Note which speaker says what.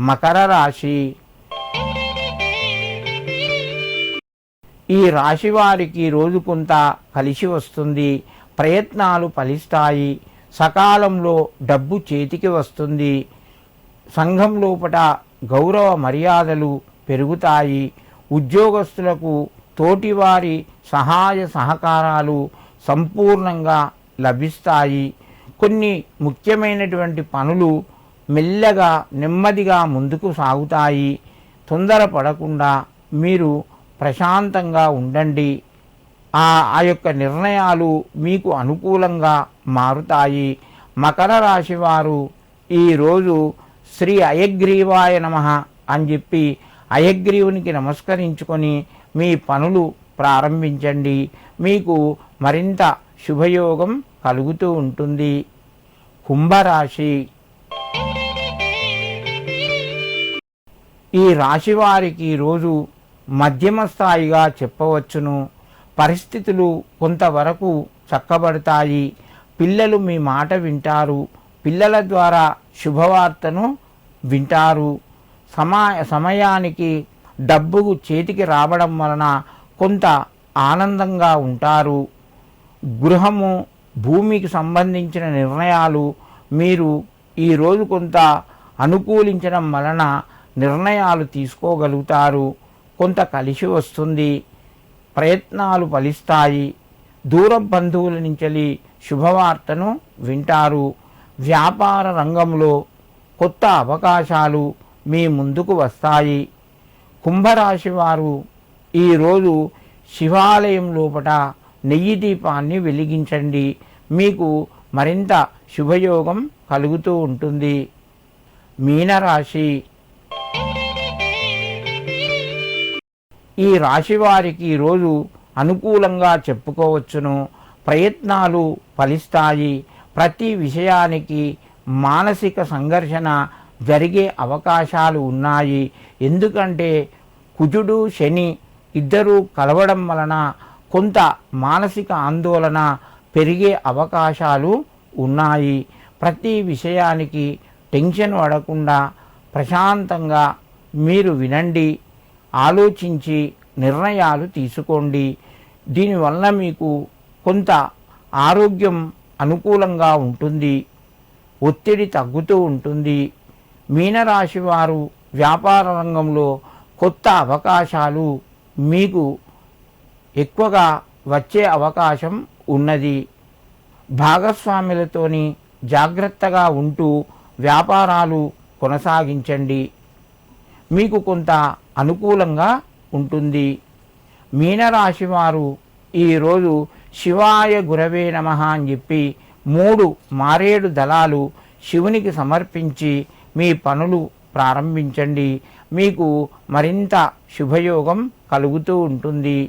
Speaker 1: మకర రాశి. ఈ రాశి వారికి రోజు కొంత కలిసి వస్తుంది. ప్రయత్నాలు ఫలిస్తాయి. సకాలంలో డబ్బు చేతికి వస్తుంది. సంఘం లోపట గౌరవ మర్యాదలు పెరుగుతాయి. ఉద్యోగస్తులకు తోటివారి సహాయ సహకారాలు సంపూర్ణంగా లభిస్తాయి. కొన్ని ముఖ్యమైనటువంటి పనులు మెల్లగా నెమ్మదిగా ముందుకు సాగుతాయి. తొందరపడకుండా మీరు ప్రశాంతంగా ఉండండి. ఆ యొక్క నిర్ణయాలు మీకు అనుకూలంగా మారుతాయి. మకర రాశి వారు ఈరోజు శ్రీ హయగ్రీవాయ నమః అని చెప్పి హయగ్రీవునికి నమస్కరించుకొని మీ పనులు ప్రారంభించండి. మీకు మరింత శుభయోగం కలుగుతూ ఉంటుంది. కుంభరాశి. ఈ రాశి వారికి రోజు మధ్యమ స్థాయిగా చెప్పవచ్చును. పరిస్థితులు కొంతవరకు చక్కబడతాయి. పిల్లలు మీ మాట వింటారు. పిల్లల ద్వారా శుభవార్తను వింటారు. సమయానికి డబ్బు చేతికి రావడం వలన కొంత ఆనందంగా ఉంటారు. గృహము, భూమికి సంబంధించిన నిర్ణయాలు మీరు ఈరోజు కొంత అనుకూలించడం వలన నిర్ణయాలు తీసుకోగలుగుతారు. కొంత కలిసి వస్తుంది. ప్రయత్నాలు ఫలిస్తాయి. దూర బంధువుల నుంచి శుభవార్తను వింటారు. వ్యాపార రంగంలో కొత్త అవకాశాలు మీ ముందుకు వస్తాయి. కుంభరాశి వారు ఈరోజు శివాలయం లోపట నెయ్యి దీపాన్ని వెలిగించండి. మీకు మరింత శుభయోగం కలుగుతూ ఉంటుంది. మీనరాశి. ఈ రాశి వారికి ఈరోజు అనుకూలంగా చెప్పుకోవచ్చును. ప్రయత్నాలు ఫలిస్తాయి. ప్రతి విషయానికి మానసిక సంఘర్షణ జరిగే అవకాశాలు ఉన్నాయి. ఎందుకంటే కుజుడు, శని ఇద్దరూ కలవడం వలన కొంత మానసిక ఆందోళన పెరిగే అవకాశాలు ఉన్నాయి. ప్రతి విషయానికి టెన్షన్ పడకుండా ప్రశాంతంగా మీరు వినండి. ఆలోచించి నిర్ణయాలు తీసుకోండి. దీనివల్ల మీకు కొంత ఆరోగ్యం అనుకూలంగా ఉంటుంది. ఒత్తిడి తగ్గుతూ ఉంటుంది. మీనరాశి వారు వ్యాపార రంగంలో కొత్త అవకాశాలు మీకు ఎక్కువగా వచ్చే అవకాశం ఉన్నది. భాగస్వాములతోని జాగ్రత్తగా ఉంటూ వ్యాపారాలు కొనసాగించండి. మీకు కొంత అనుకూలంగా ఉంటుంది. మీనరాశి వారు ఈరోజు శివాయ గురవే నమః అని చెప్పి 3 మారేడు దళాలు శివునికి సమర్పించి మీ పనులు ప్రారంభించండి. మీకు మరింత శుభయోగం కలుగుతూ ఉంటుంది.